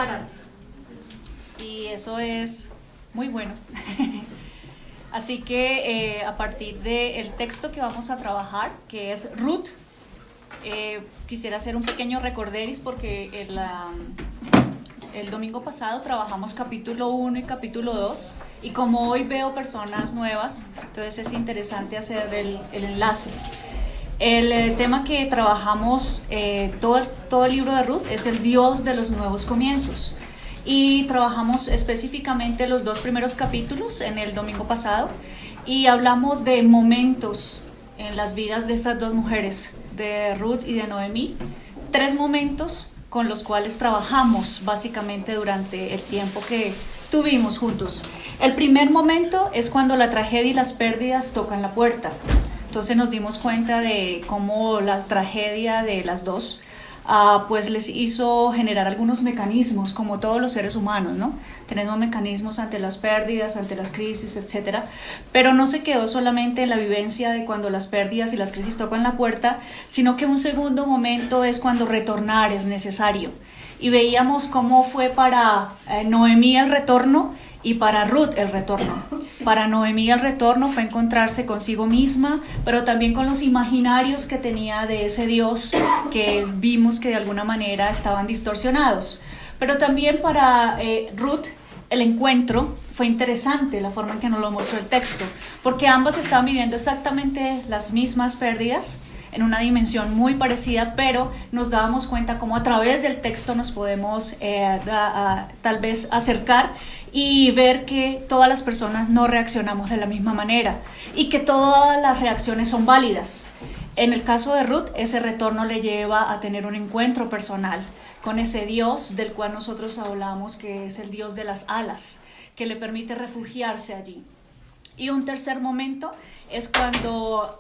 caras. Y eso es muy bueno. Así que a partir del texto que vamos a trabajar, que es Ruth, quisiera hacer un pequeño recorderis porque el domingo pasado trabajamos capítulo 1 y capítulo 2 y como hoy veo personas nuevas, entonces es interesante hacer el enlace. El tema que trabajamos todo el libro de Ruth es el Dios de los nuevos comienzos y trabajamos específicamente los 2 primeros capítulos en el domingo pasado y hablamos de momentos en las vidas de estas 2 mujeres, de Ruth y de Noemí, 3 momentos con los cuales trabajamos básicamente durante el tiempo que tuvimos juntos. El primer momento es cuando la tragedia y las pérdidas tocan la puerta. Entonces nos dimos cuenta de cómo la tragedia de las 2 pues les hizo generar algunos mecanismos, como todos los seres humanos, ¿no? Tenemos mecanismos ante las pérdidas, ante las crisis, etcétera, pero no se quedó solamente en la vivencia de cuando las pérdidas y las crisis tocan la puerta, sino que un segundo momento es cuando retornar es necesario. Y veíamos cómo fue para Noemí el retorno y para Ruth el retorno. Para Noemí el retorno fue encontrarse consigo misma, pero también con los imaginarios que tenía de ese Dios que vimos que de alguna manera estaban distorsionados. Pero también para Ruth el encuentro fue interesante, la forma en que nos lo mostró el texto, porque ambas estaban viviendo exactamente las mismas pérdidas en una dimensión muy parecida, pero nos dábamos cuenta cómo a través del texto nos podemos tal vez acercar y ver que todas las personas no reaccionamos de la misma manera y que todas las reacciones son válidas. En el caso de Ruth, ese retorno le lleva a tener un encuentro personal con ese Dios del cual nosotros hablamos, que es el Dios de las alas, que le permite refugiarse allí. Y un tercer momento es cuando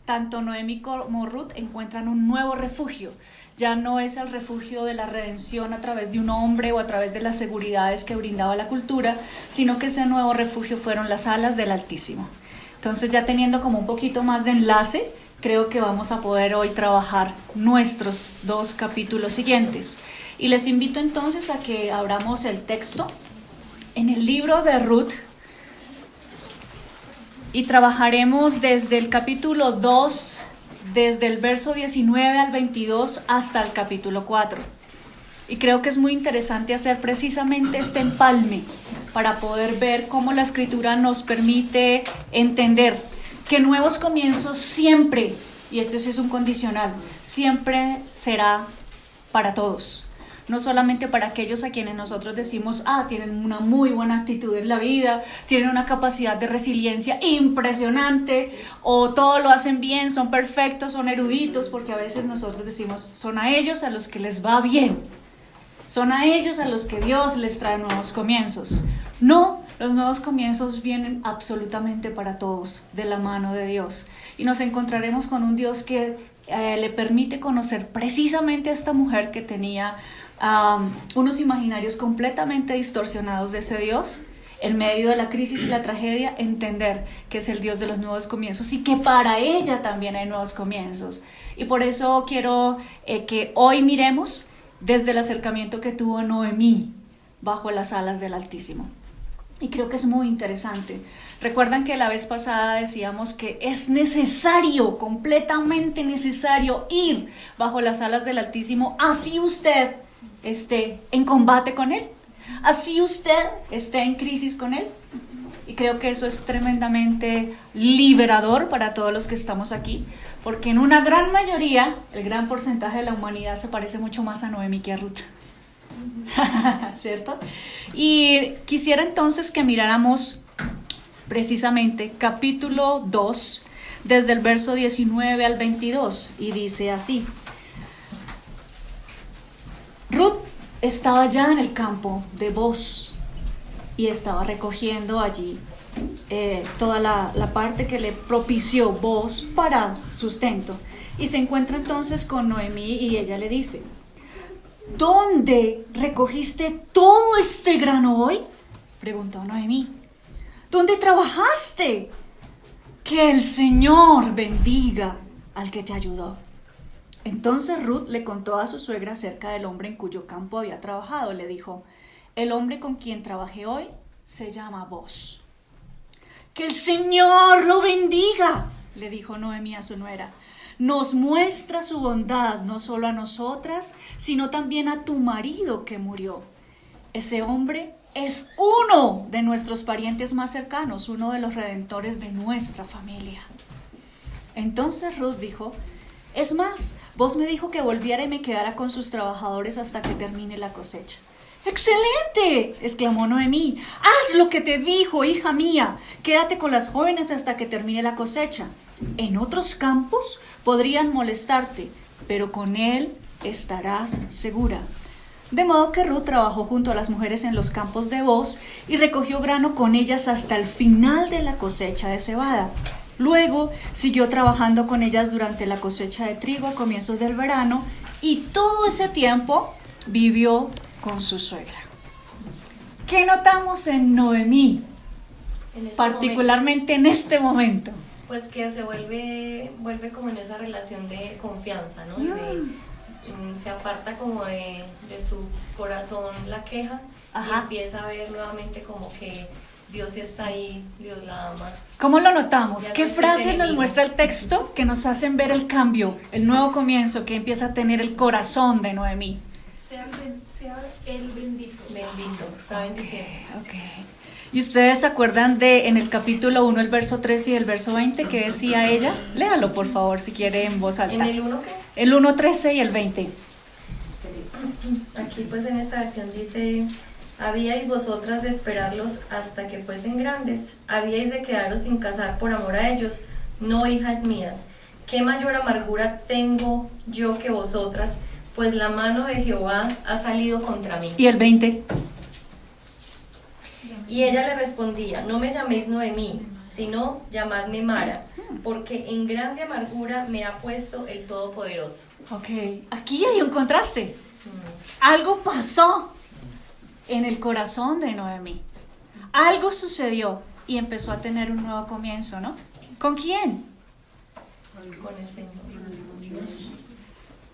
tanto Noemí como Ruth encuentran un nuevo refugio. Ya no es el refugio de la redención a través de un hombre o a través de las seguridades que brindaba la cultura, sino que ese nuevo refugio fueron las alas del Altísimo. Entonces, ya teniendo como un poquito más de enlace, creo que vamos a poder hoy trabajar nuestros 2 capítulos siguientes. Y les invito entonces a que abramos el texto en el libro de Ruth y trabajaremos desde el capítulo 2, desde el verso 19 al 22 hasta el capítulo 4. Y creo que es muy interesante hacer precisamente este empalme para poder ver cómo la Escritura nos permite entender que nuevos comienzos siempre, y este sí es un condicional, siempre será para todos. No solamente para aquellos a quienes nosotros decimos, tienen una muy buena actitud en la vida, tienen una capacidad de resiliencia impresionante, o todo lo hacen bien, son perfectos, son eruditos, porque a veces nosotros decimos, son a ellos a los que les va bien, son a ellos a los que Dios les trae nuevos comienzos. No, los nuevos comienzos vienen absolutamente para todos, de la mano de Dios, y nos encontraremos con un Dios que le permite conocer precisamente a esta mujer que tenía unos imaginarios completamente distorsionados de ese Dios, en medio de la crisis y la tragedia, entender que es el Dios de los nuevos comienzos y que para ella también hay nuevos comienzos. Y por eso quiero que hoy miremos desde el acercamiento que tuvo Noemí bajo las alas del Altísimo. Y creo que es muy interesante. Recuerdan que la vez pasada decíamos que es necesario, completamente necesario, ir bajo las alas del Altísimo, así usted esté en combate con Él, así usted esté en crisis con Él. Y creo que eso es tremendamente liberador para todos los que estamos aquí, porque en una gran mayoría, el gran porcentaje de la humanidad se parece mucho más a Noemí que a Ruth. ¿Cierto? Y quisiera entonces que miráramos precisamente capítulo 2, desde el verso 19 al 22, y dice así: Ruth estaba ya en el campo de Booz y estaba recogiendo allí toda la parte que le propició Booz para sustento, y se encuentra entonces con Noemí y ella le dice: ¿dónde recogiste todo este grano hoy?, preguntó Noemí. ¿Dónde trabajaste? Que el Señor bendiga al que te ayudó. Entonces Ruth le contó a su suegra acerca del hombre en cuyo campo había trabajado. Le dijo: el hombre con quien trabajé hoy se llama Boaz. Que el Señor lo bendiga, le dijo Noemí a su nuera. Nos muestra su bondad no solo a nosotras, sino también a tu marido que murió. Ese hombre es uno de nuestros parientes más cercanos, uno de los redentores de nuestra familia. Entonces Ruth dijo: es más, vos me dijo que volviera y me quedara con sus trabajadores hasta que termine la cosecha. ¡Excelente!, exclamó Noemí. Haz lo que te dijo, hija mía. Quédate con las jóvenes hasta que termine la cosecha. En otros campos podrían molestarte, pero con él estarás segura. De modo que Ruth trabajó junto a las mujeres en los campos de Boaz y recogió grano con ellas hasta el final de la cosecha de cebada. Luego siguió trabajando con ellas durante la cosecha de trigo a comienzos del verano y todo ese tiempo vivió con su suegra. ¿Qué notamos en Noemí? Particularmente en este momento. Pues que se vuelve como en esa relación de confianza, ¿no? Se aparta como de su corazón la queja. Ajá. Y empieza a ver nuevamente como que Dios está ahí, Dios la ama. ¿Cómo lo notamos? ¿Qué frases nos muestra el texto que nos hacen ver el cambio, el nuevo comienzo que empieza a tener el corazón de Noemí? Sea el bendito. Bendito, está bendiciendo. Okay. ¿Y ustedes se acuerdan de en el capítulo 1, el verso 13 y el verso 20, que decía ella? Léalo, por favor, si quiere, en voz alta. ¿En el 1 qué? El 1, 13 y el 20. Aquí pues en esta versión dice: habíais vosotras de esperarlos hasta que fuesen grandes, habíais de quedaros sin casar por amor a ellos, no hijas mías. ¿Qué mayor amargura tengo yo que vosotras? Pues la mano de Jehová ha salido contra mí. ¿Y el 20? Y ella le respondía: no me llaméis Noemí, sino llamadme Mara, porque en grande amargura me ha puesto el Todopoderoso. Ok, aquí hay un contraste. Algo pasó en el corazón de Noemí. Algo sucedió y empezó a tener un nuevo comienzo, ¿no? ¿Con quién? Con el Señor.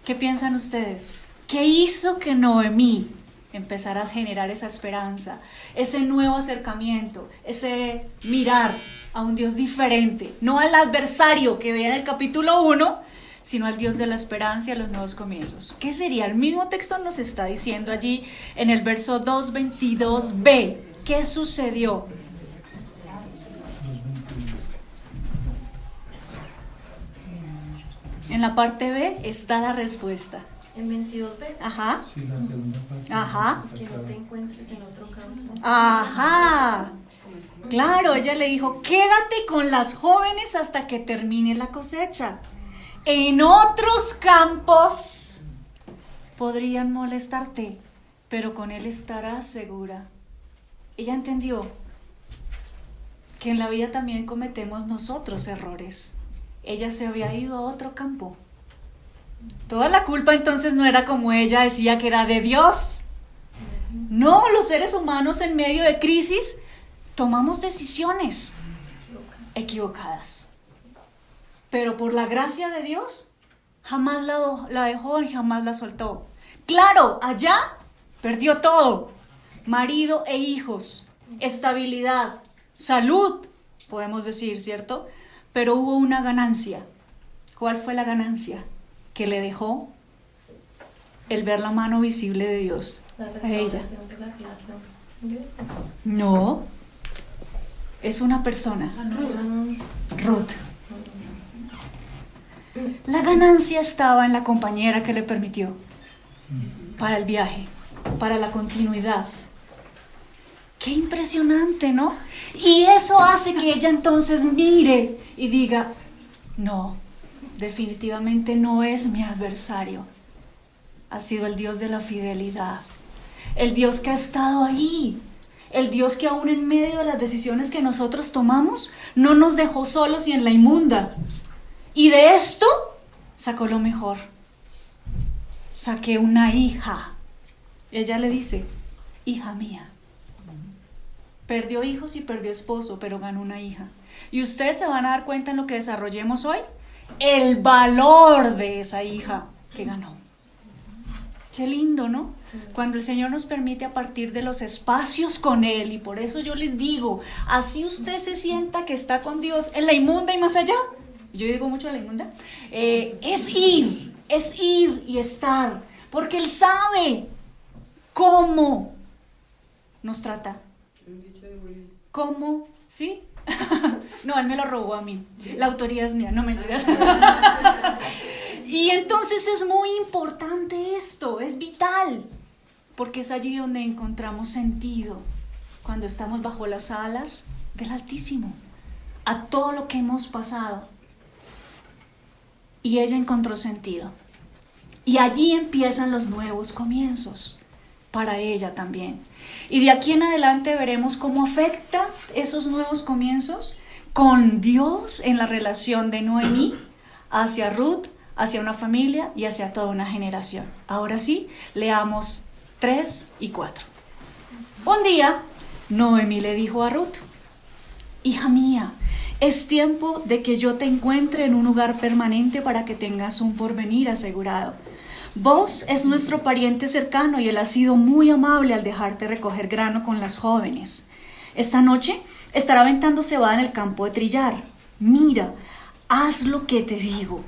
¿Qué piensan ustedes? ¿Qué hizo que Noemí empezara a generar esa esperanza, ese nuevo acercamiento, ese mirar a un Dios diferente, no al adversario que veía en el capítulo 1, sino al Dios de la esperanza y a los nuevos comienzos? ¿Qué sería? El mismo texto nos está diciendo allí en el verso 2:22b. ¿Qué sucedió? En la parte B está la respuesta. En 22b. Ajá. Sí, la segunda parte. Ajá. Que no te encuentres en otro campo. Ajá. Claro, ella le dijo: quédate con las jóvenes hasta que termine la cosecha. En otros campos podrían molestarte, pero con él estarás segura. Ella entendió que en la vida también cometemos nosotros errores. Ella se había ido a otro campo. Toda la culpa entonces no era, como ella decía, que era de Dios. No, los seres humanos en medio de crisis tomamos decisiones equivocadas. Pero por la gracia de Dios, jamás la dejó y jamás la soltó. Claro, allá perdió todo: marido e hijos, estabilidad, salud, podemos decir, ¿cierto? Pero hubo una ganancia. ¿Cuál fue la ganancia? Que le dejó el ver la mano visible de Dios a ella. De la creación. ¿Dios? No, es una persona, Ruth. La ganancia estaba en la compañera que le permitió para el viaje, para la continuidad. Qué impresionante, ¿no? Y eso hace que ella entonces mire y diga: no, definitivamente no es mi adversario. Ha sido el Dios de la fidelidad, el Dios que ha estado ahí, el Dios que aún en medio de las decisiones que nosotros tomamos no nos dejó solos y en la inmunda. Y de esto sacó lo mejor. Saqué una hija. Ella le dice: hija mía. Perdió hijos y perdió esposo, pero ganó una hija. Y ustedes se van a dar cuenta en lo que desarrollemos hoy, el valor de esa hija. que ganó. Qué lindo, ¿no? Cuando el Señor nos permite a partir de los espacios con Él, y por eso yo les digo, así usted se sienta que está con Dios en la inmunda y más allá, yo digo mucho en la inmunda, es ir y estar, porque Él sabe cómo nos trata. ¿Cómo? ¿Sí? No, Él me lo robó a mí, la autoría es mía, no mentiras. Y entonces es muy importante esto, es vital, porque es allí donde encontramos sentido, cuando estamos bajo las alas del Altísimo, a todo lo que hemos pasado. Y ella encontró sentido. Y allí empiezan los nuevos comienzos, para ella también. Y de aquí en adelante veremos cómo afecta esos nuevos comienzos con Dios en la relación de Noemí hacia Ruth, hacia una familia y hacia toda una generación. Ahora sí, leamos 3 y 4. Un día, Noemí le dijo a Ruth: hija mía, es tiempo de que yo te encuentre en un lugar permanente para que tengas un porvenir asegurado. Vos es nuestro pariente cercano y él ha sido muy amable al dejarte recoger grano con las jóvenes. Esta noche estará aventando cebada en el campo de trillar. Mira, haz lo que te digo.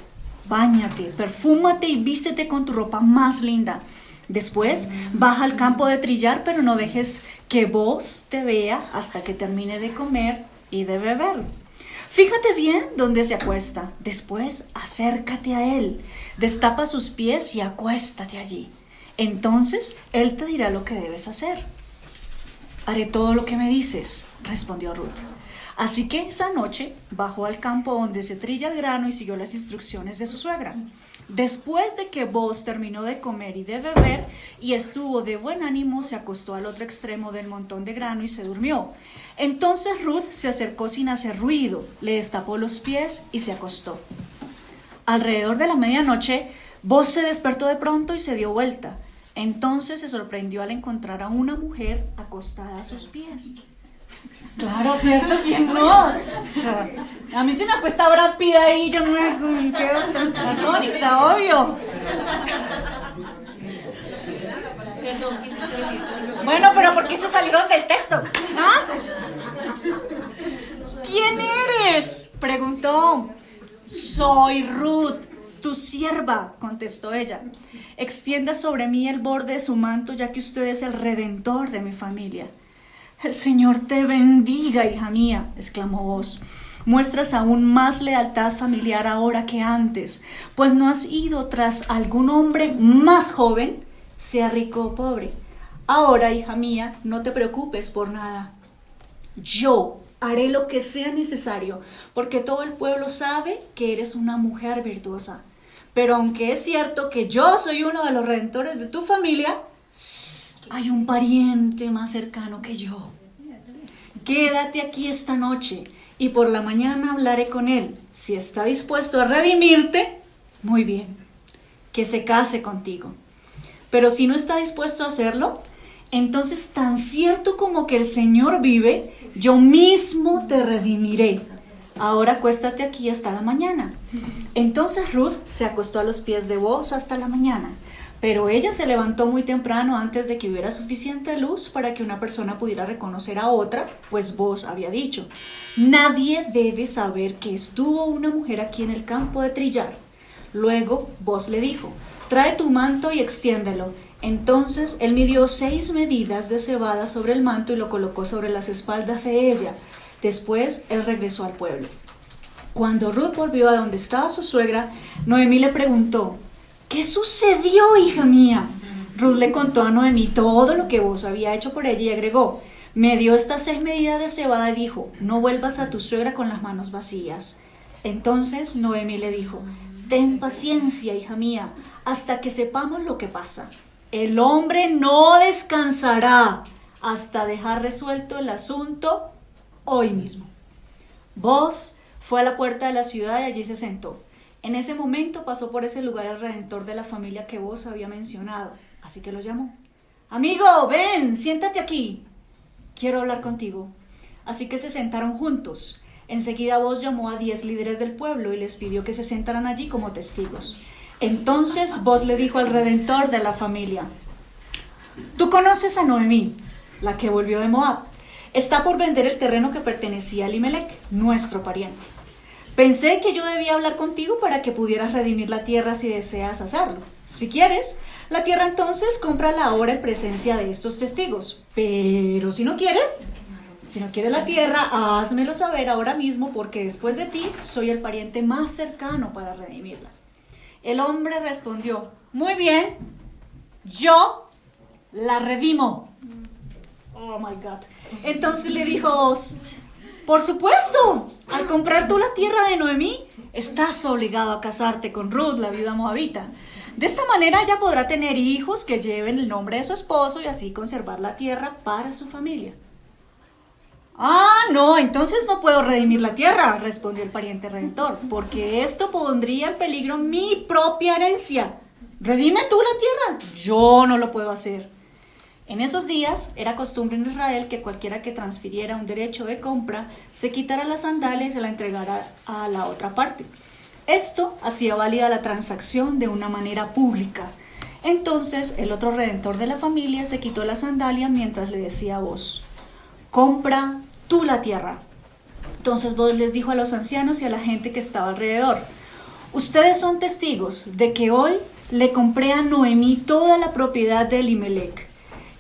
Báñate, perfúmate y vístete con tu ropa más linda. Después baja al campo de trillar, pero no dejes que vos te vea hasta que termine de comer y de beber. Fíjate bien dónde se acuesta. Después acércate a él, destapa sus pies y acuéstate allí. Entonces él te dirá lo que debes hacer. Haré todo lo que me dices, respondió Ruth. Así que esa noche bajó al campo donde se trilla el grano y siguió las instrucciones de su suegra. Después de que Boaz terminó de comer y de beber y estuvo de buen ánimo, se acostó al otro extremo del montón de grano y se durmió. Entonces Ruth se acercó sin hacer ruido, le destapó los pies y se acostó. Alrededor de la medianoche, Boaz se despertó de pronto y se dio vuelta. Entonces se sorprendió al encontrar a una mujer acostada a sus pies. Claro, ¿cierto? ¿Quién no? O sea, a mí se me acuesta Brad Pitt ahí, yo me quedo atónita, obvio. Bueno, pero ¿por qué se salieron del texto? ¿Ah? ¿Quién eres?, preguntó. Soy Ruth, tu sierva, contestó ella. Extienda sobre mí el borde de su manto, ya que usted es el redentor de mi familia. El Señor te bendiga, hija mía, exclamó Boaz. Muestras aún más lealtad familiar ahora que antes, pues no has ido tras algún hombre más joven, sea rico o pobre. Ahora, hija mía, no te preocupes por nada. Yo haré lo que sea necesario, porque todo el pueblo sabe que eres una mujer virtuosa. Pero aunque es cierto que yo soy uno de los redentores de tu familia, hay un pariente más cercano que yo. Quédate aquí esta noche y por la mañana hablaré con él. Si está dispuesto a redimirte, muy bien, que se case contigo. Pero si no está dispuesto a hacerlo, entonces tan cierto como que el Señor vive, yo mismo te redimiré. Ahora acuéstate aquí hasta la mañana. Entonces Ruth se acostó a los pies de Boaz hasta la mañana. Pero ella se levantó muy temprano antes de que hubiera suficiente luz para que una persona pudiera reconocer a otra, pues Boaz había dicho: nadie debe saber que estuvo una mujer aquí en el campo de trillar. Luego Boaz le dijo: trae tu manto y extiéndelo. Entonces él midió 6 medidas de cebada sobre el manto y lo colocó sobre las espaldas de ella. Después él regresó al pueblo. Cuando Ruth volvió a donde estaba su suegra, Noemí le preguntó: ¿qué sucedió, hija mía? Ruth le contó a Noemí todo lo que Boaz había hecho por ella y agregó: me dio estas 6 medidas de cebada y dijo: no vuelvas a tu suegra con las manos vacías. Entonces Noemí le dijo: ten paciencia, hija mía, hasta que sepamos lo que pasa. El hombre no descansará hasta dejar resuelto el asunto hoy mismo. Boaz fue a la puerta de la ciudad y allí se sentó. En ese momento pasó por ese lugar el redentor de la familia que Boaz había mencionado, así que lo llamó. Amigo, ven, siéntate aquí. Quiero hablar contigo. Así que se sentaron juntos. Enseguida Boaz llamó a 10 líderes del pueblo y les pidió que se sentaran allí como testigos. Entonces Boaz le dijo al redentor de la familia: tú conoces a Noemí, la que volvió de Moab. Está por vender el terreno que pertenecía a Elimelec, nuestro pariente. Pensé que yo debía hablar contigo para que pudieras redimir la tierra si deseas hacerlo. Si quieres la tierra, entonces cómprala ahora en presencia de estos testigos. Pero si no quieres la tierra, házmelo saber ahora mismo, porque después de ti soy el pariente más cercano para redimirla. El hombre respondió: muy bien, yo la redimo. Oh my God. Entonces le dijo Boaz: por supuesto, al comprar tú la tierra de Noemí, estás obligado a casarte con Ruth, la viuda moabita. De esta manera ella podrá tener hijos que lleven el nombre de su esposo y así conservar la tierra para su familia. Ah, no, entonces no puedo redimir la tierra, respondió el pariente redentor, porque esto pondría en peligro mi propia herencia. Redime tú la tierra, yo no lo puedo hacer. En esos días era costumbre en Israel que cualquiera que transfiriera un derecho de compra se quitara las sandalias y se la entregara a la otra parte. Esto hacía válida la transacción de una manera pública. Entonces el otro redentor de la familia se quitó la sandalia mientras le decía a Boaz: compra tú la tierra. Entonces Boaz les dijo a los ancianos y a la gente que estaba alrededor: ustedes son testigos de que hoy le compré a Noemí toda la propiedad de Elimelec,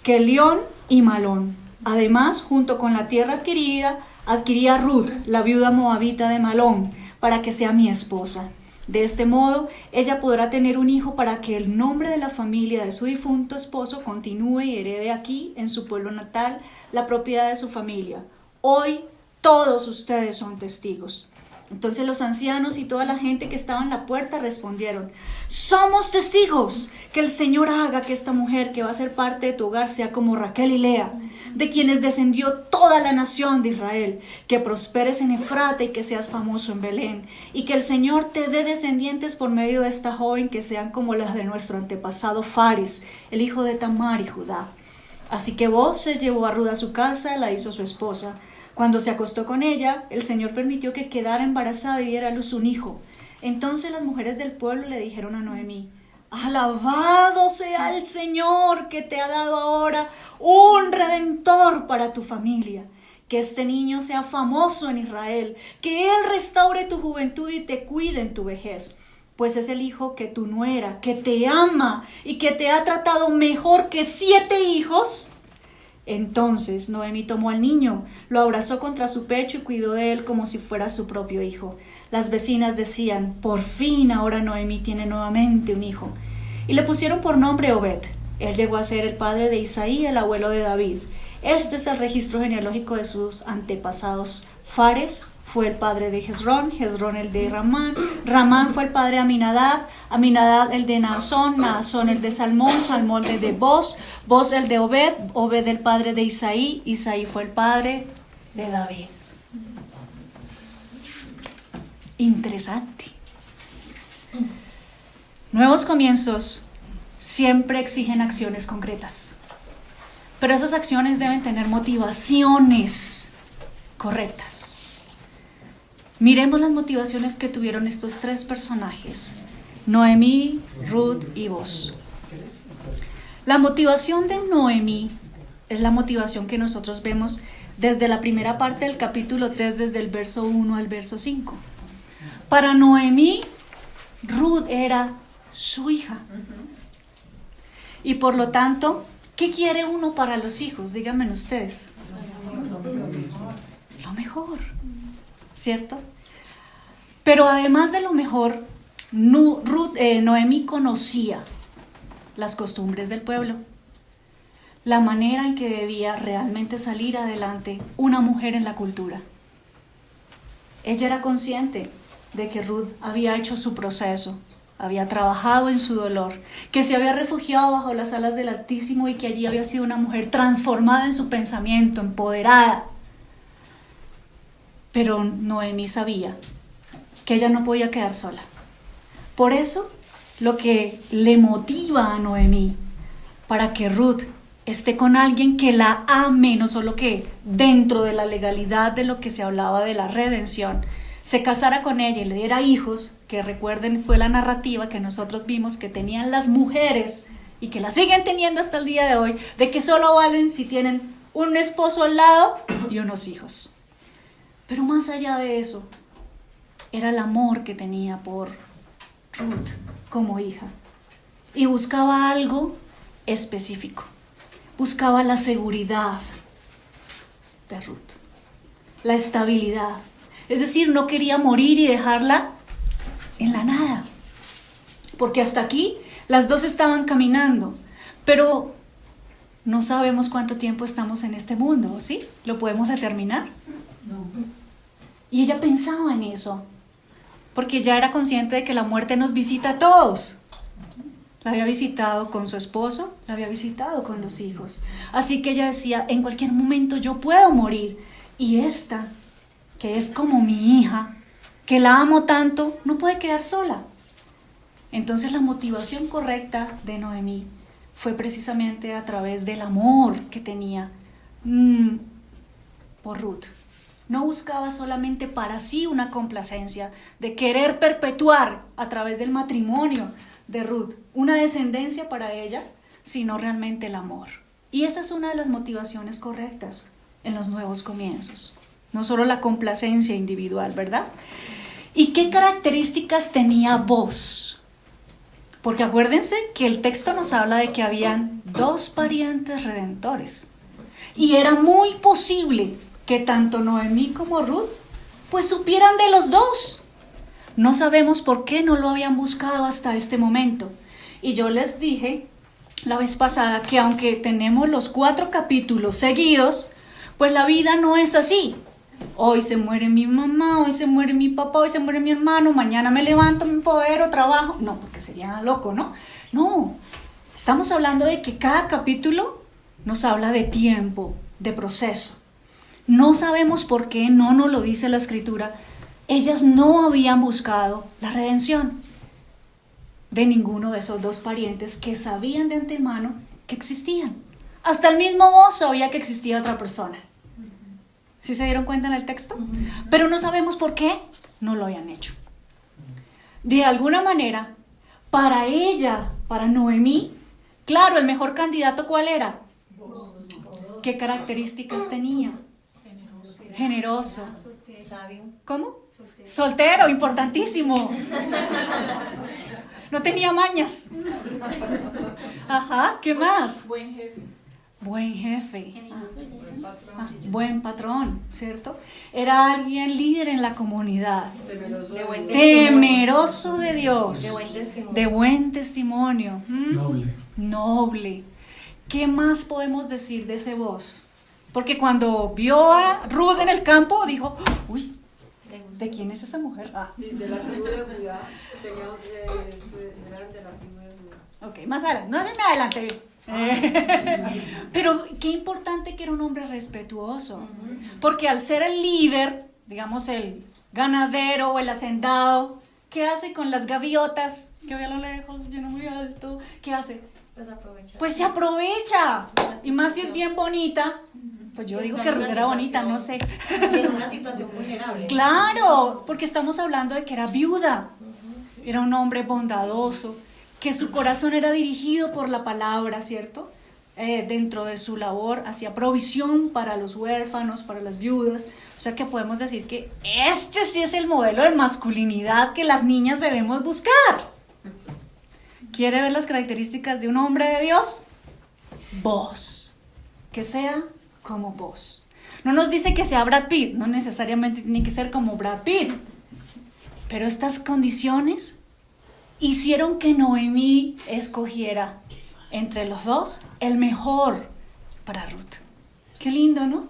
Kelión y Malón. Además, junto con la tierra adquirida, adquirí a Ruth, la viuda moabita de Malón, para que sea mi esposa. De este modo, ella podrá tener un hijo para que el nombre de la familia de su difunto esposo continúe y herede aquí, en su pueblo natal, la propiedad de su familia. Hoy todos ustedes son testigos. Entonces los ancianos y toda la gente que estaba en la puerta respondieron: somos testigos. Que el Señor haga que esta mujer que va a ser parte de tu hogar sea como Raquel y Lea, de quienes descendió toda la nación de Israel. Que prosperes en Efrata y que seas famoso en Belén. Y que el Señor te dé descendientes por medio de esta joven que sean como las de nuestro antepasado Fares, el hijo de Tamar y Judá. Así que Boaz se llevó a Ruth a su casa y la hizo su esposa. Cuando se acostó con ella, el Señor permitió que quedara embarazada y diera a luz un hijo. Entonces las mujeres del pueblo le dijeron a Noemí: alabado sea el Señor que te ha dado ahora un redentor para tu familia. Que este niño sea famoso en Israel, que él restaure tu juventud y te cuide en tu vejez. Pues es el hijo que tu nuera, que te ama y que te ha tratado mejor que 7 hijos. Entonces Noemí tomó al niño, lo abrazó contra su pecho y cuidó de él como si fuera su propio hijo. Las vecinas decían: por fin ahora Noemí tiene nuevamente un hijo. Y le pusieron por nombre Obed. Él llegó a ser el padre de Isaí, el abuelo de David. Este es el registro genealógico de sus antepasados. Fares fue el padre de Hezrón, Hezrón el de Ramán, Ramán fue el padre de Aminadab, Aminadab el de Naasón, Naasón el de Salmón, Salmón el de Boz, Boz el de Obed, Obed el padre de Isaí, Isaí fue el padre de David. Interesante. Nuevos comienzos siempre exigen acciones concretas, pero esas acciones deben tener motivaciones correctas. Miremos las motivaciones que tuvieron estos 3 personajes: Noemí, Ruth y Boaz. La motivación de Noemí es la motivación que nosotros vemos desde la primera parte del capítulo 3, desde el verso 1 al verso 5. Para Noemí, Ruth era su hija. Y por lo tanto, ¿qué quiere uno para los hijos? Díganme ustedes. Lo mejor, ¿cierto? Pero además de lo mejor, Noemí conocía las costumbres del pueblo, la manera en que debía realmente salir adelante una mujer en la cultura. Ella era consciente de que Ruth había hecho su proceso, había trabajado en su dolor, que se había refugiado bajo las alas del Altísimo y que allí había sido una mujer transformada en su pensamiento, empoderada. Pero Noemí sabía que ella no podía quedar sola. Por eso, lo que le motiva a Noemí para que Ruth esté con alguien que la ame, no solo que dentro de la legalidad de lo que se hablaba de la redención, se casara con ella y le diera hijos, que recuerden fue la narrativa que nosotros vimos que tenían las mujeres y que la siguen teniendo hasta el día de hoy, de que solo valen si tienen un esposo al lado y unos hijos. Pero más allá de eso, era el amor que tenía por Ruth como hija. Y buscaba algo específico. Buscaba la seguridad de Ruth, la estabilidad. Es decir, no quería morir y dejarla en la nada. Porque hasta aquí las dos estaban caminando, pero no sabemos cuánto tiempo estamos en este mundo, ¿sí? ¿Lo podemos determinar? No. Y ella pensaba en eso, porque ya era consciente de que la muerte nos visita a todos. La había visitado con su esposo, la había visitado con los hijos. Así que ella decía, en cualquier momento yo puedo morir. Y esta, que es como mi hija, que la amo tanto, no puede quedar sola. Entonces la motivación correcta de Noemí fue precisamente a través del amor que tenía por Ruth. No buscaba solamente para sí una complacencia de querer perpetuar a través del matrimonio de Ruth una descendencia para ella, sino realmente el amor. Y esa es una de las motivaciones correctas en los nuevos comienzos. No solo la complacencia individual, ¿verdad? ¿Y qué características tenía Booz? Porque acuérdense que el texto nos habla de que habían dos parientes redentores. Y era muy posible que tanto Noemí como Ruth pues supieran de los dos. No sabemos por qué no lo habían buscado hasta este momento. Y yo les dije la vez pasada que aunque tenemos los 4 capítulos seguidos, pues la vida no es así. Hoy se muere mi mamá, hoy se muere mi papá, hoy se muere mi hermano, mañana me levanto, me empodero, trabajo. No, porque sería loco, ¿no? No, estamos hablando de que cada capítulo nos habla de tiempo, de proceso. No sabemos por qué, no nos lo dice la Escritura. Ellas no habían buscado la redención de ninguno de esos dos parientes que sabían de antemano que existían. Hasta el mismo Booz sabía que existía otra persona. ¿Sí se dieron cuenta en el texto? Pero no sabemos por qué no lo habían hecho. De alguna manera, para ella, para Noemí, claro, el mejor candidato, ¿cuál era? ¿Qué características tenía? Generoso. ¿Cómo? Soltero, importantísimo. No tenía mañas. Ajá, ¿qué más? Buen jefe. Buen jefe. Buen patrón, ¿cierto? Era alguien líder en la comunidad. Temeroso de Dios. De buen testimonio. Noble. ¿Qué más podemos decir de ese Booz? Porque cuando vio a Ruth en el campo, dijo, uy, ¿de quién es esa mujer? De la tribu de Judá. Eran de la tribu de Judá. Ok, más adelante. No se me adelante. Pero qué importante que era un hombre respetuoso. Porque al ser el líder, digamos el ganadero o el hacendado, ¿qué hace con las gaviotas? Que ve a lo lejos, viene muy alto. ¿Qué hace? Pues se aprovecha. Y más si es bien bonita. Pues yo digo que Ruth era bonita, no sé. Es una situación vulnerable. Claro, porque estamos hablando de que era viuda. Era un hombre bondadoso, que su corazón era dirigido por la palabra, ¿cierto? Dentro de su labor hacía provisión para los huérfanos, para las viudas. O sea que podemos decir que este sí es el modelo de masculinidad que las niñas debemos buscar. ¿Quiere ver las características de un hombre de Dios? Booz. Que sea como Booz. No nos dice que sea Brad Pitt, no necesariamente tiene que ser como Brad Pitt. Pero estas condiciones hicieron que Noemí escogiera entre los dos el mejor para Ruth. Qué lindo, ¿no?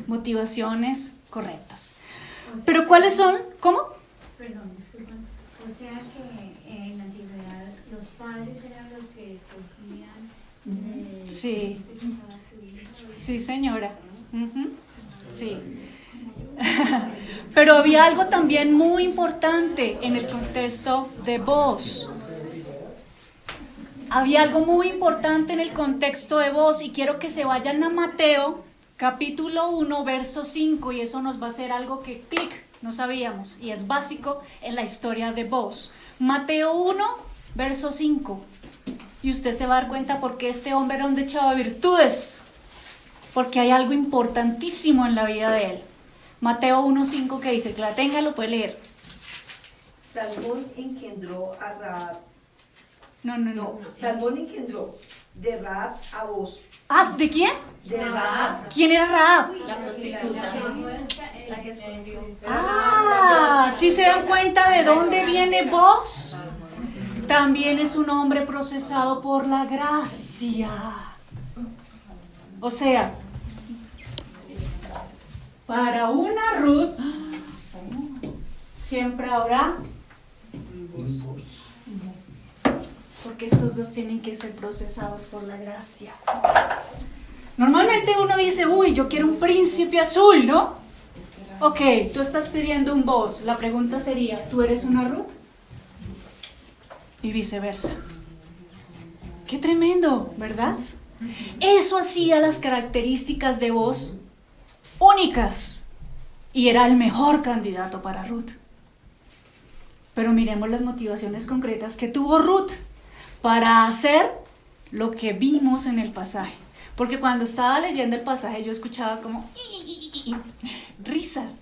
Motivaciones correctas. Pero ¿cuáles son? ¿Cómo? Perdón, disculpen. O sea que en la antigüedad los padres eran los que escogían. Sí. Sí, señora. Sí. Pero había algo también muy importante en el contexto de Booz. Había algo muy importante en el contexto de Booz y quiero que se vayan a Mateo, capítulo 1, verso 5, y eso nos va a hacer algo que clic no sabíamos, y es básico en la historia de Booz. Mateo 1, verso 5. Y usted se va a dar cuenta por qué este hombre era un dechado de virtudes. Porque hay algo importantísimo en la vida de él. Mateo 1:5 que dice, que la tenga, lo puede leer. Salmón engendró a Rahab. No. Salmón engendró de Rahab a Booz. Ah, ¿de quién? De Rahab. ¿Quién era Rahab? La prostituta. La que escondió. Ah, ¿sí se dan cuenta de dónde viene Booz? También es un hombre procesado por la gracia. O sea, para una Ruth siempre habrá, porque estos dos tienen que ser procesados por la gracia. Normalmente uno dice, uy, yo quiero un príncipe azul, ¿no? Ok, tú estás pidiendo un Booz. La pregunta sería, ¿tú eres una Ruth? Y viceversa. Qué tremendo, ¿verdad? Eso hacía las características de Booz únicas y era el mejor candidato para Ruth. Pero miremos las motivaciones concretas que tuvo Ruth para hacer lo que vimos en el pasaje. Porque cuando estaba leyendo el pasaje yo escuchaba como risas.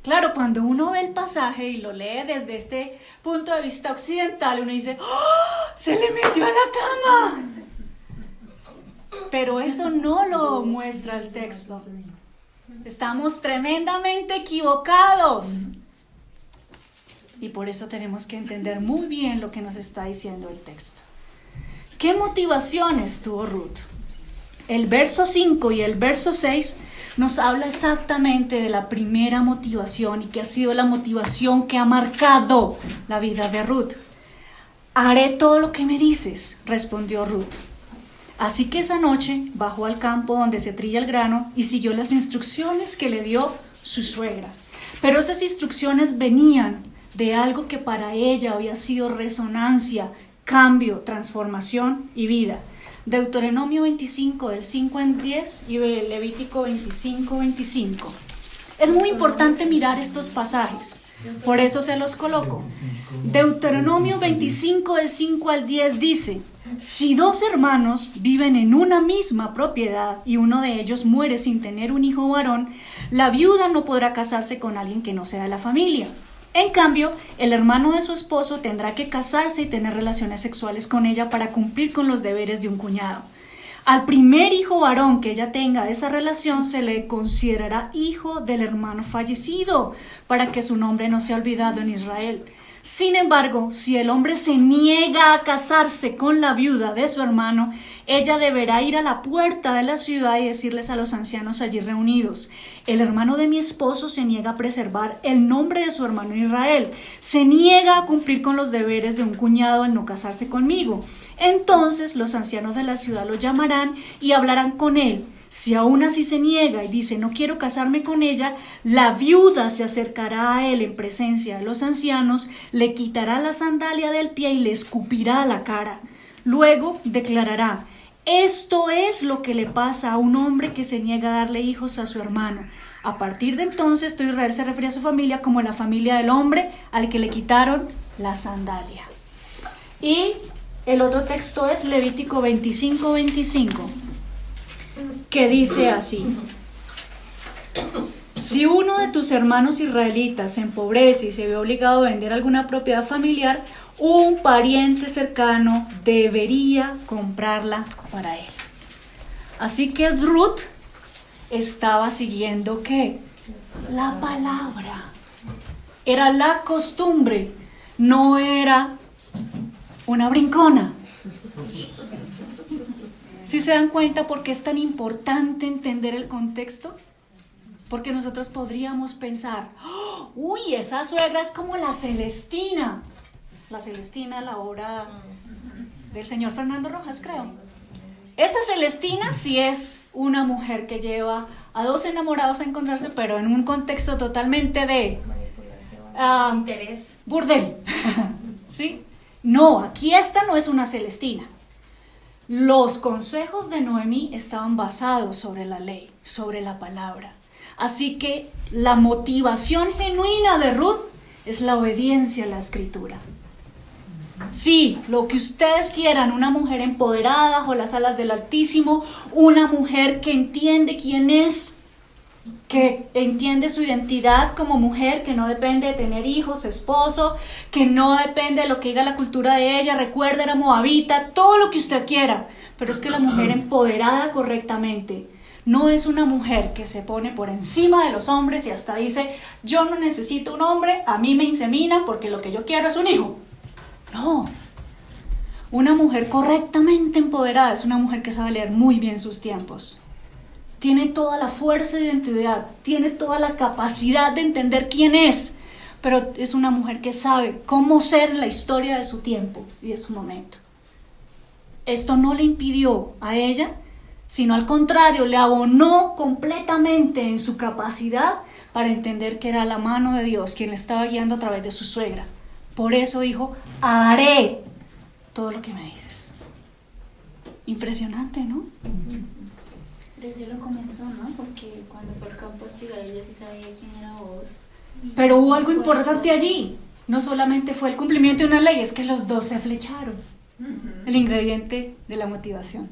Claro, cuando uno ve el pasaje y lo lee desde este punto de vista occidental, uno dice, ¡oh! ¡Se le metió a la cama! Pero eso no lo muestra el texto. Estamos tremendamente equivocados. Y por eso tenemos que entender muy bien lo que nos está diciendo el texto. ¿Qué motivaciones tuvo Ruth? El verso 5 y el verso 6 nos habla exactamente de la primera motivación y que ha sido la motivación que ha marcado la vida de Ruth. Haré todo lo que me dices, respondió Ruth. Así que esa noche bajó al campo donde se trilla el grano y siguió las instrucciones que le dio su suegra. Pero esas instrucciones venían de algo que para ella había sido resonancia, cambio, transformación y vida. Deuteronomio 25 del 5 al 10 y Levítico 25:25. Es muy importante mirar estos pasajes, por eso se los coloco. Deuteronomio 25 del 5 al 10 dice: si dos hermanos viven en una misma propiedad y uno de ellos muere sin tener un hijo varón, la viuda no podrá casarse con alguien que no sea de la familia. En cambio, el hermano de su esposo tendrá que casarse y tener relaciones sexuales con ella para cumplir con los deberes de un cuñado. Al primer hijo varón que ella tenga de esa relación se le considerará hijo del hermano fallecido, para que su nombre no sea olvidado en Israel. Sin embargo, si el hombre se niega a casarse con la viuda de su hermano, ella deberá ir a la puerta de la ciudad y decirles a los ancianos allí reunidos: el hermano de mi esposo se niega a preservar el nombre de su hermano Israel, se niega a cumplir con los deberes de un cuñado al no casarse conmigo. Entonces los ancianos de la ciudad lo llamarán y hablarán con él. Si aún así se niega y dice no quiero casarme con ella, la viuda se acercará a él en presencia de los ancianos, le quitará la sandalia del pie y le escupirá a la cara. Luego declarará: esto es lo que le pasa a un hombre que se niega a darle hijos a su hermano. A partir de entonces, todo Israel se refiere a su familia como la familia del hombre al que le quitaron la sandalia. Y el otro texto es Levítico 25:25, que dice así: si uno de tus hermanos israelitas se empobrece y se ve obligado a vender alguna propiedad familiar, un pariente cercano debería comprarla para él. Así que Ruth estaba siguiendo ¿qué? La palabra. Era la costumbre, no era una brincona. ¿Sí se dan cuenta por qué es tan importante entender el contexto? Porque nosotros podríamos pensar: uy, esa suegra es como la Celestina. La Celestina, la obra del señor Fernando Rojas, creo. Esa Celestina sí es una mujer que lleva a dos enamorados a encontrarse, pero en un contexto totalmente de Interés. burdel. ¿Sí? No, aquí esta no es una Celestina. Los consejos de Noemí estaban basados sobre la ley, sobre la palabra. Así que la motivación genuina de Ruth es la obediencia a la Escritura. Sí, lo que ustedes quieran, una mujer empoderada bajo las alas del Altísimo, una mujer que entiende quién es, que entiende su identidad como mujer, que no depende de tener hijos, esposo, que no depende de lo que diga la cultura de ella, recuerda, era moabita, todo lo que usted quiera, pero es que la mujer empoderada correctamente no es una mujer que se pone por encima de los hombres y hasta dice, yo no necesito un hombre, a mí me inseminan porque lo que yo quiero es un hijo. No, una mujer correctamente empoderada es una mujer que sabe leer muy bien sus tiempos. Tiene toda la fuerza de identidad, tiene toda la capacidad de entender quién es, pero es una mujer que sabe cómo ser en la historia de su tiempo y de su momento. Esto no le impidió a ella, sino al contrario, le abonó completamente en su capacidad para entender que era la mano de Dios quien le estaba guiando a través de su suegra. Por eso dijo, haré todo lo que me dices. Impresionante, ¿no? Pero ella lo comenzó, ¿no? Porque cuando fue al campo a espigar, ella sí sabía quién era vos. Pero hubo algo importante allí. No solamente fue el cumplimiento de una ley, es que los dos se flecharon. El ingrediente de la motivación.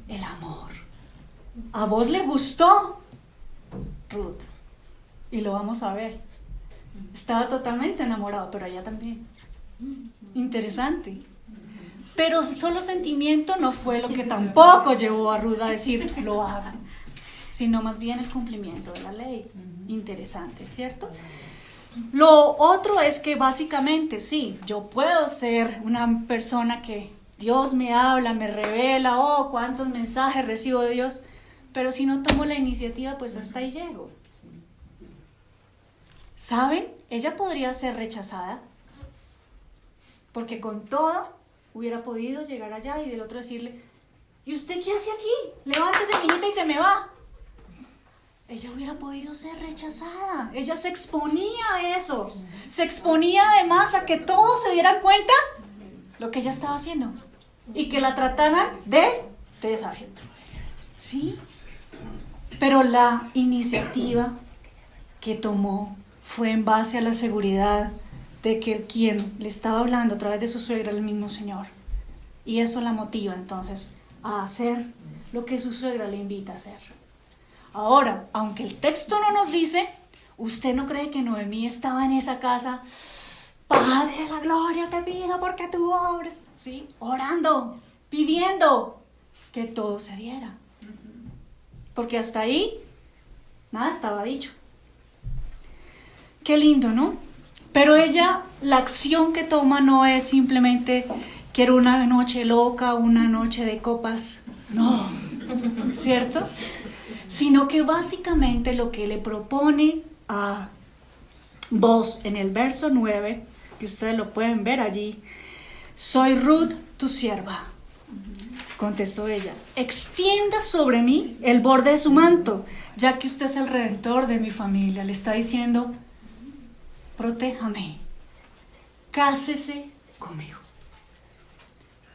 El amor. ¿A vos le gustó, Ruth? Y lo vamos a ver. Estaba totalmente enamorado, pero ella también. Interesante. Pero solo sentimiento no fue lo que tampoco llevó a Ruth a decir, lo hagan, sino más bien el cumplimiento de la ley. Interesante, ¿cierto? Lo otro es que básicamente, sí, yo puedo ser una persona que Dios me habla, me revela, oh, cuántos mensajes recibo de Dios, pero si no tomo la iniciativa, pues hasta ahí llego. ¿Saben? Ella podría ser rechazada, porque con todo hubiera podido llegar allá y del otro decirle, ¿y usted qué hace aquí? Levántese, mijita, y se me va. Ella hubiera podido ser rechazada. Ella se exponía a eso. Se exponía además a que todos se dieran cuenta lo que ella estaba haciendo y que la trataran de, ustedes saben, ¿sí? Pero la iniciativa que tomó fue en base a la seguridad de que quien le estaba hablando a través de su suegra era el mismo Señor. Y eso la motiva entonces a hacer lo que su suegra le invita a hacer. Ahora, aunque el texto no nos dice, ¿usted no cree que Noemí estaba en esa casa? Padre de la gloria, te pido porque tú obres, ¿sí? Orando, pidiendo que todo se diera. Porque hasta ahí nada estaba dicho. Qué lindo, ¿no? Pero ella, la acción que toma no es simplemente quiero una noche loca, una noche de copas, no, ¿cierto? Sino que básicamente lo que le propone a vos en el verso 9, que ustedes lo pueden ver allí, soy Ruth, tu sierva. Contestó ella, extienda sobre mí el borde de su manto, ya que usted es el redentor de mi familia. Le está diciendo, protéjame, cásese conmigo.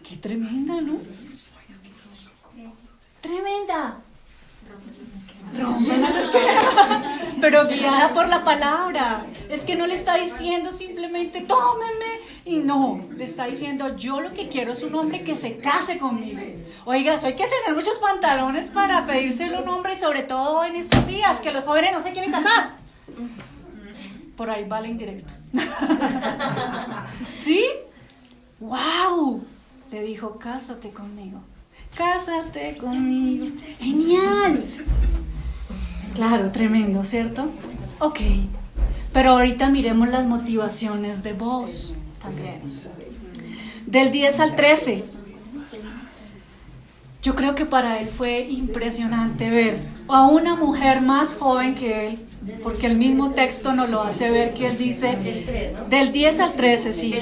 Qué tremenda, ¿no? Tremenda. Rompe las escaleras, pero guiada por la palabra. Es que no le está diciendo simplemente tómenme, y no, le está diciendo yo lo que quiero es un hombre que se case conmigo. Oiga, eso hay que tener muchos pantalones para pedírselo a un hombre, y sobre todo en estos días que los jóvenes no se quieren casar. Por ahí va la indirecta. ¿Sí? ¡Wow! Le dijo, cásate conmigo. Cásate conmigo. ¡Genial! Claro, tremendo, ¿cierto? Ok. Pero ahorita miremos las motivaciones de vos también. Del 10 al 13. Yo creo que para él fue impresionante ver a una mujer más joven que él, porque el mismo texto nos lo hace ver, que él dice, del 10 al 13, sí.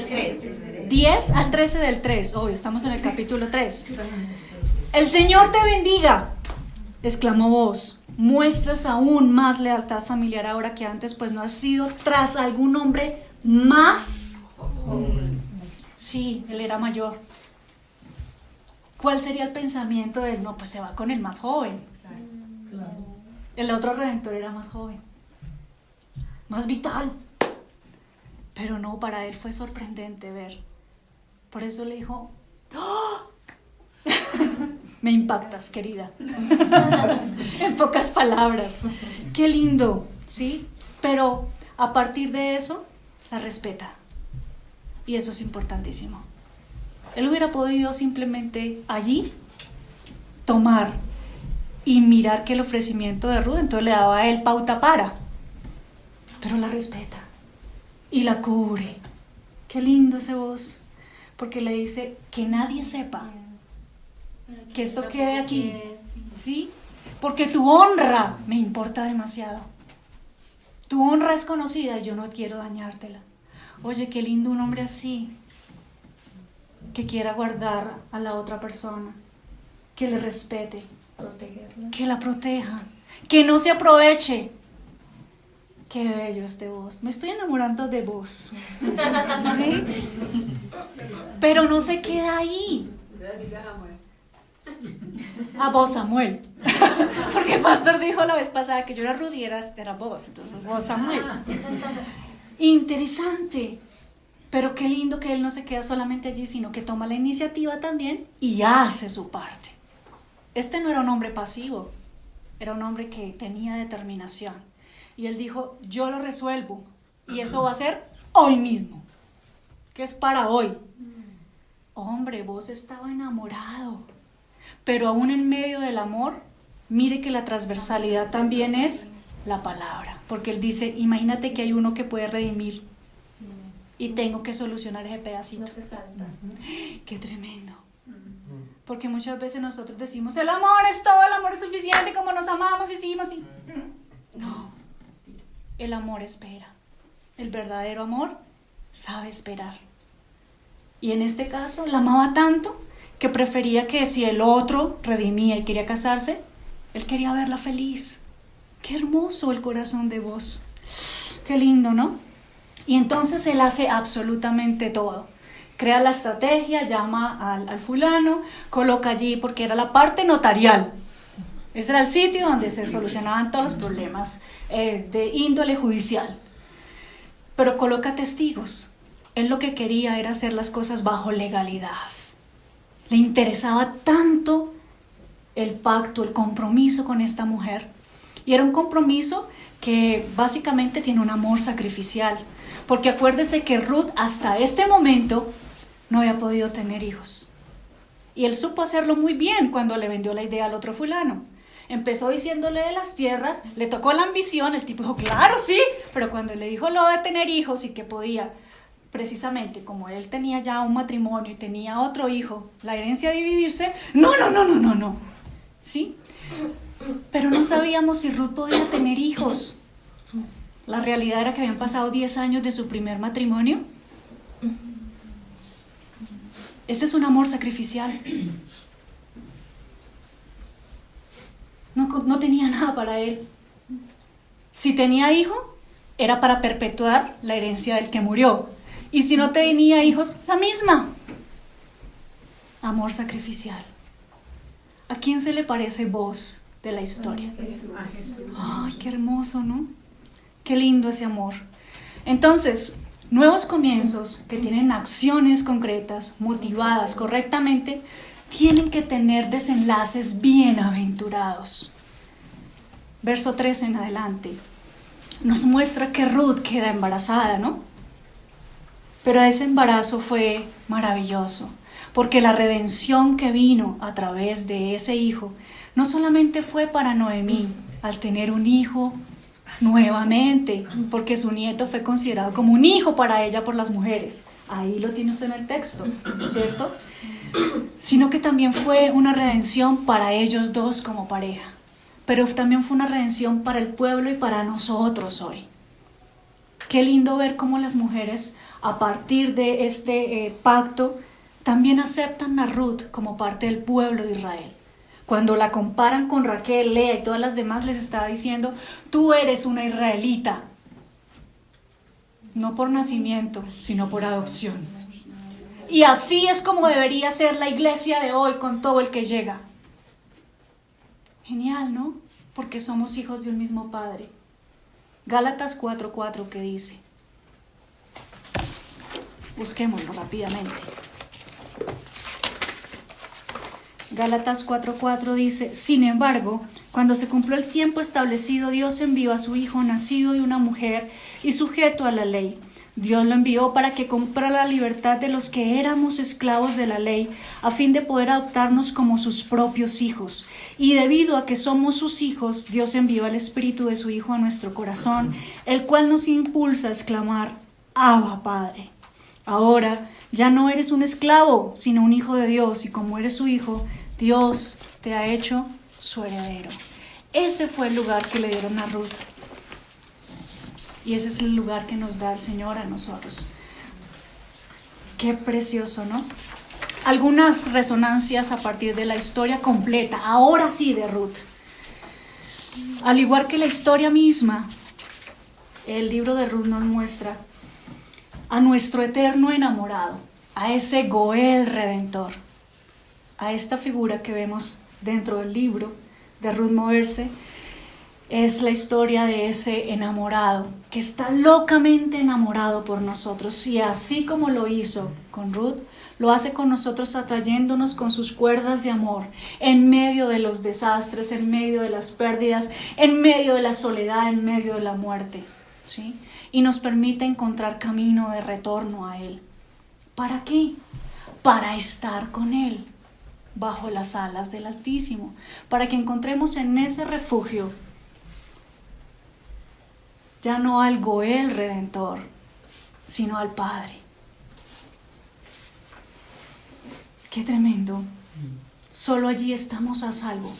10 al 13 del 3, obvio, estamos en el capítulo 3. El Señor te bendiga, exclamó vos. Muestras aún más lealtad familiar ahora que antes, pues no has sido tras algún hombre más. Sí, él era mayor. ¿Cuál sería el pensamiento de él? No, pues se va con el más joven. El otro redentor era más joven, más vital. Pero no, para él fue sorprendente ver. Por eso le dijo, ¡oh! Me impactas, querida. En pocas palabras. Qué lindo, ¿sí? Pero a partir de eso, la respeta. Y eso es importantísimo. Él hubiera podido simplemente allí tomar y mirar que el ofrecimiento de Ruth, entonces le daba a él pauta para. Pero la respeta y la cubre. Qué lindo ese voz. Porque le dice que nadie sepa que esto quede aquí, ¿sí? Porque tu honra me importa demasiado. Tu honra es conocida y yo no quiero dañártela. Oye, qué lindo un hombre así, que quiera guardar a la otra persona, que le respete, Protegerla. que la proteja, que no se aproveche. Qué bello este vos. Me estoy enamorando de vos. ¿Sí? Pero no se queda ahí. A vos, Samuel. Porque el pastor dijo la vez pasada que yo era Ruth y era vos. Entonces, vos, Samuel. Interesante. Pero qué lindo que él no se queda solamente allí, sino que toma la iniciativa también y hace su parte. Este no era un hombre pasivo. Era un hombre que tenía determinación. Y él dijo, yo lo resuelvo. Y eso va a ser hoy mismo. Que es para hoy. Hombre, vos estaba enamorado. Pero aún en medio del amor, mire que la transversalidad también es la palabra. Porque él dice, imagínate que hay uno que puede redimir. Y tengo que solucionar ese pedacito. No se salta. Qué tremendo. Porque muchas veces nosotros decimos, el amor es todo, el amor es suficiente, como nos amamos, hicimos y... No. El amor espera. El verdadero amor sabe esperar. Y en este caso la amaba tanto que prefería que si el otro redimía y quería casarse, él quería verla feliz. Qué hermoso el corazón de vos. Qué lindo, ¿no? Y entonces él hace absolutamente todo. Crea la estrategia, llama al fulano, coloca allí, porque era la parte notarial. Ese era el sitio donde se solucionaban todos los problemas de índole judicial. Pero coloca testigos. Él lo que quería era hacer las cosas bajo legalidad. Le interesaba tanto el pacto, el compromiso con esta mujer. Y era un compromiso que básicamente tiene un amor sacrificial. Porque acuérdese que Ruth hasta este momento no había podido tener hijos. Y él supo hacerlo muy bien cuando le vendió la idea al otro fulano. Empezó diciéndole de las tierras, le tocó la ambición, el tipo dijo, claro, sí, pero cuando le dijo lo de tener hijos y que podía, precisamente como él tenía ya un matrimonio y tenía otro hijo, la herencia dividirse, no, ¿sí? Pero no sabíamos si Ruth podía tener hijos. La realidad era que habían pasado 10 años de su primer matrimonio. Este es un amor sacrificial. No tenía nada para él. Si tenía hijo, era para perpetuar la herencia del que murió. Y si no tenía hijos, la misma. Amor sacrificial. ¿A quién se le parece vos de la historia? A Jesús. Ay, qué hermoso, ¿no? Qué lindo ese amor. Entonces, nuevos comienzos que tienen acciones concretas, motivadas correctamente, tienen que tener desenlaces bienaventurados. Verso 3 en adelante nos muestra que Ruth queda embarazada, ¿no? Pero ese embarazo fue maravilloso, porque la redención que vino a través de ese hijo no solamente fue para Noemí al tener un hijo nuevamente, porque su nieto fue considerado como un hijo para ella por las mujeres. Ahí lo tiene usted en el texto, ¿cierto? Sino que también fue una redención para ellos dos como pareja, pero también fue una redención para el pueblo y para nosotros hoy. Qué lindo ver cómo las mujeres, a partir de este pacto, también aceptan a Ruth como parte del pueblo de Israel. Cuando la comparan con Raquel, Lea y todas las demás, les está diciendo, tú eres una israelita, no por nacimiento, sino por adopción. Y así es como debería ser la iglesia de hoy con todo el que llega. Genial, ¿no? porque somos hijos de un mismo Padre. Gálatas 4:4, ¿qué dice? Busquémoslo rápidamente. Gálatas 4:4 dice: sin embargo, cuando se cumplió el tiempo establecido, Dios envió a su Hijo, nacido de una mujer y sujeto a la ley. Dios lo envió para que comprara la libertad de los que éramos esclavos de la ley, a fin de poder adoptarnos como sus propios hijos. Y debido a que somos sus hijos, Dios envió al Espíritu de su Hijo a nuestro corazón, el cual nos impulsa a exclamar: Abba, Padre. Ahora ya no eres un esclavo, sino un hijo de Dios, y como eres su hijo, Dios te ha hecho su heredero. Ese fue el lugar que le dieron a Ruth. Y ese es el lugar que nos da el Señor a nosotros. Qué precioso, ¿no? Algunas resonancias a partir de la historia completa, ahora sí, de Ruth. Al igual que la historia misma, el libro de Ruth nos muestra a nuestro eterno enamorado, a ese Goel redentor, a esta figura que vemos dentro del libro de Ruth moverse. Es la historia de ese enamorado que está locamente enamorado por nosotros, y así como lo hizo con Ruth, lo hace con nosotros, atrayéndonos con sus cuerdas de amor en medio de los desastres, en medio de las pérdidas, en medio de la soledad, en medio de la muerte, ¿sí? Y nos permite encontrar camino de retorno a Él. ¿Para qué? Para estar con Él bajo las alas del Altísimo, para que encontremos en ese refugio ya no al Goel redentor, sino al Padre. Qué tremendo. Solo allí estamos a salvo.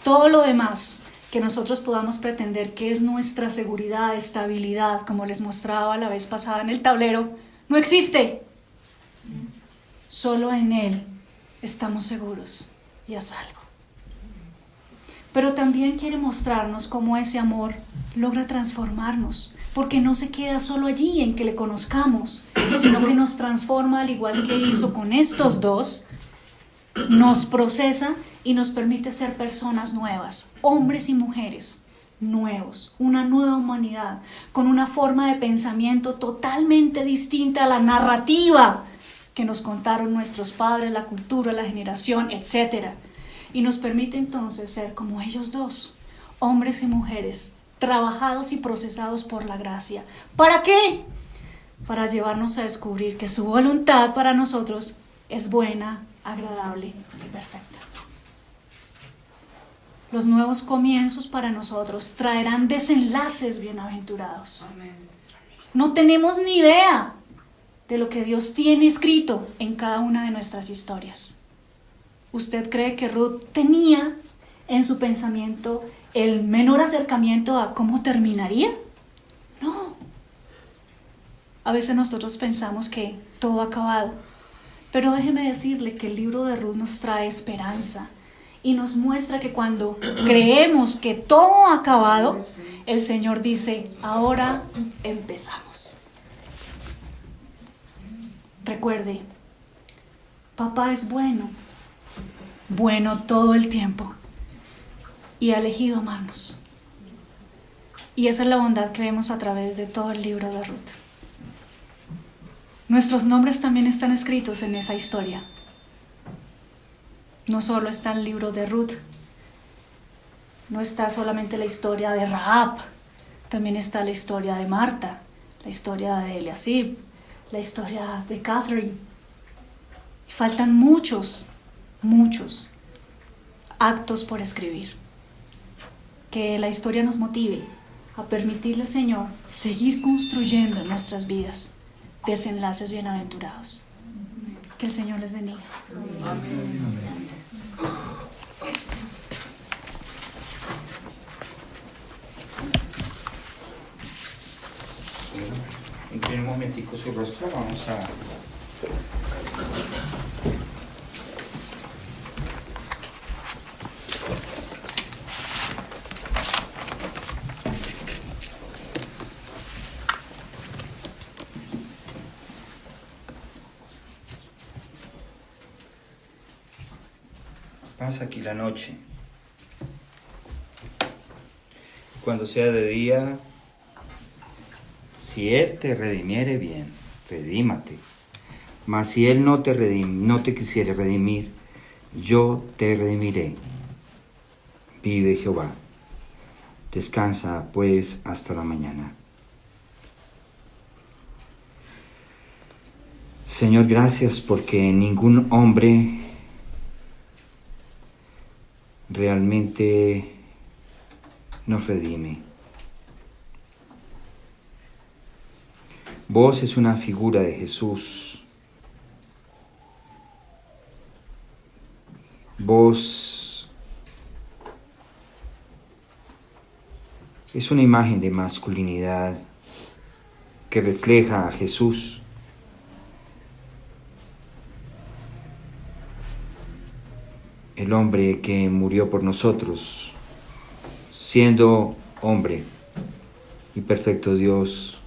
Todo lo demás que nosotros podamos pretender que es nuestra seguridad, estabilidad, como les mostraba la vez pasada en el tablero, no existe. Solo en Él estamos seguros y a salvo. Pero también quiere mostrarnos cómo ese amor logra transformarnos, porque no se queda solo allí en que le conozcamos, sino que nos transforma, al igual que hizo con estos dos, nos procesa y nos permite ser personas nuevas, hombres y mujeres nuevos, una nueva humanidad, con una forma de pensamiento totalmente distinta a la narrativa que nos contaron nuestros padres, la cultura, la generación, etc. Y nos permite entonces ser como ellos dos, hombres y mujeres, trabajados y procesados por la gracia. ¿Para qué? Para llevarnos a descubrir que su voluntad para nosotros es buena, agradable y perfecta. Los nuevos comienzos para nosotros traerán desenlaces bienaventurados. No tenemos ni idea de lo que Dios tiene escrito en cada una de nuestras historias. ¿Usted cree que Ruth tenía en su pensamiento el menor acercamiento a cómo terminaría? No. A veces nosotros pensamos que todo ha acabado, pero déjeme decirle que el libro de Ruth nos trae esperanza y nos muestra que cuando creemos que todo ha acabado, el Señor dice: ahora empezamos. Recuerde, papá es bueno todo el tiempo, y ha elegido amarnos. Y esa es la bondad que vemos a través de todo el libro de Ruth. Nuestros nombres también están escritos en esa historia. No solo está el libro de Ruth, no está solamente la historia de Rahab, también está la historia de Marta, la historia de Eliasib, la historia de Catherine. Y faltan muchos actos por escribir. Que la historia nos motive a permitirle al Señor seguir construyendo en nuestras vidas desenlaces bienaventurados. Que el Señor les bendiga. Amén. Incline un momentico su rostro, vamos a... Pasa aquí la noche cuando sea de día, si Él te redimiere bien, redímate. Mas si Él no te quisiere redimir, yo te redimiré. Vive Jehová. Descansa pues hasta la mañana. Señor, gracias porque ningún hombre realmente nos redime. Vos es una figura de Jesús. Vos es una imagen de masculinidad que refleja a Jesús. El hombre que murió por nosotros, siendo hombre y perfecto Dios,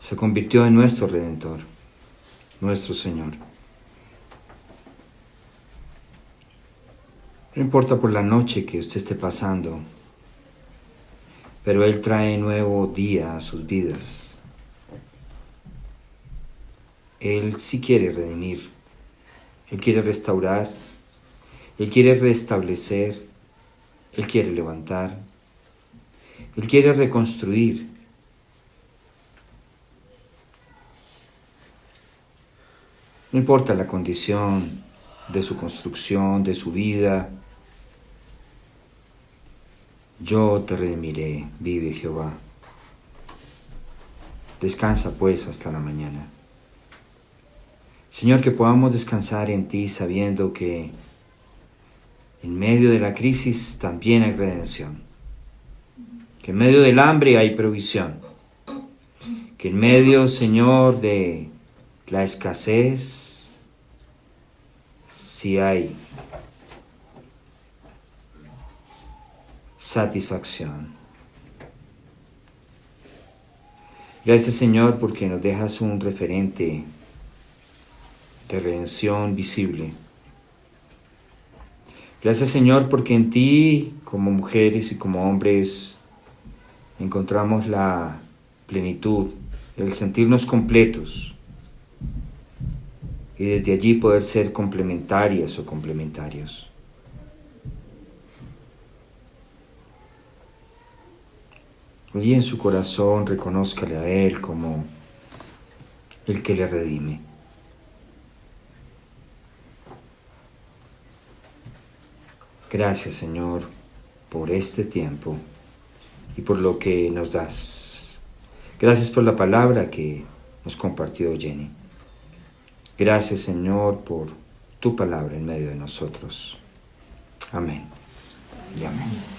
se convirtió en nuestro Redentor, nuestro Señor. No importa por la noche que usted esté pasando, pero Él trae nuevo día a sus vidas. Él sí quiere redimir, Él quiere restaurar, Él quiere restablecer, Él quiere levantar, Él quiere reconstruir. No importa la condición de su construcción, de su vida. Yo te redimiré, vive Jehová. Descansa pues hasta la mañana. Señor, que podamos descansar en ti sabiendo que en medio de la crisis también hay redención. Que en medio del hambre hay provisión. Que en medio, Señor, de la escasez, sí hay satisfacción. Gracias, Señor, porque nos dejas un referente de redención visible. Gracias, Señor, porque en ti, como mujeres y como hombres, encontramos la plenitud, el sentirnos completos y desde allí poder ser complementarias o complementarios. Y en su corazón reconózcale a Él como el que le redime. Gracias, Señor, por este tiempo y por lo que nos das. Gracias por la palabra que nos compartió Jenny. Gracias, Señor, por tu palabra en medio de nosotros. Amén y amén.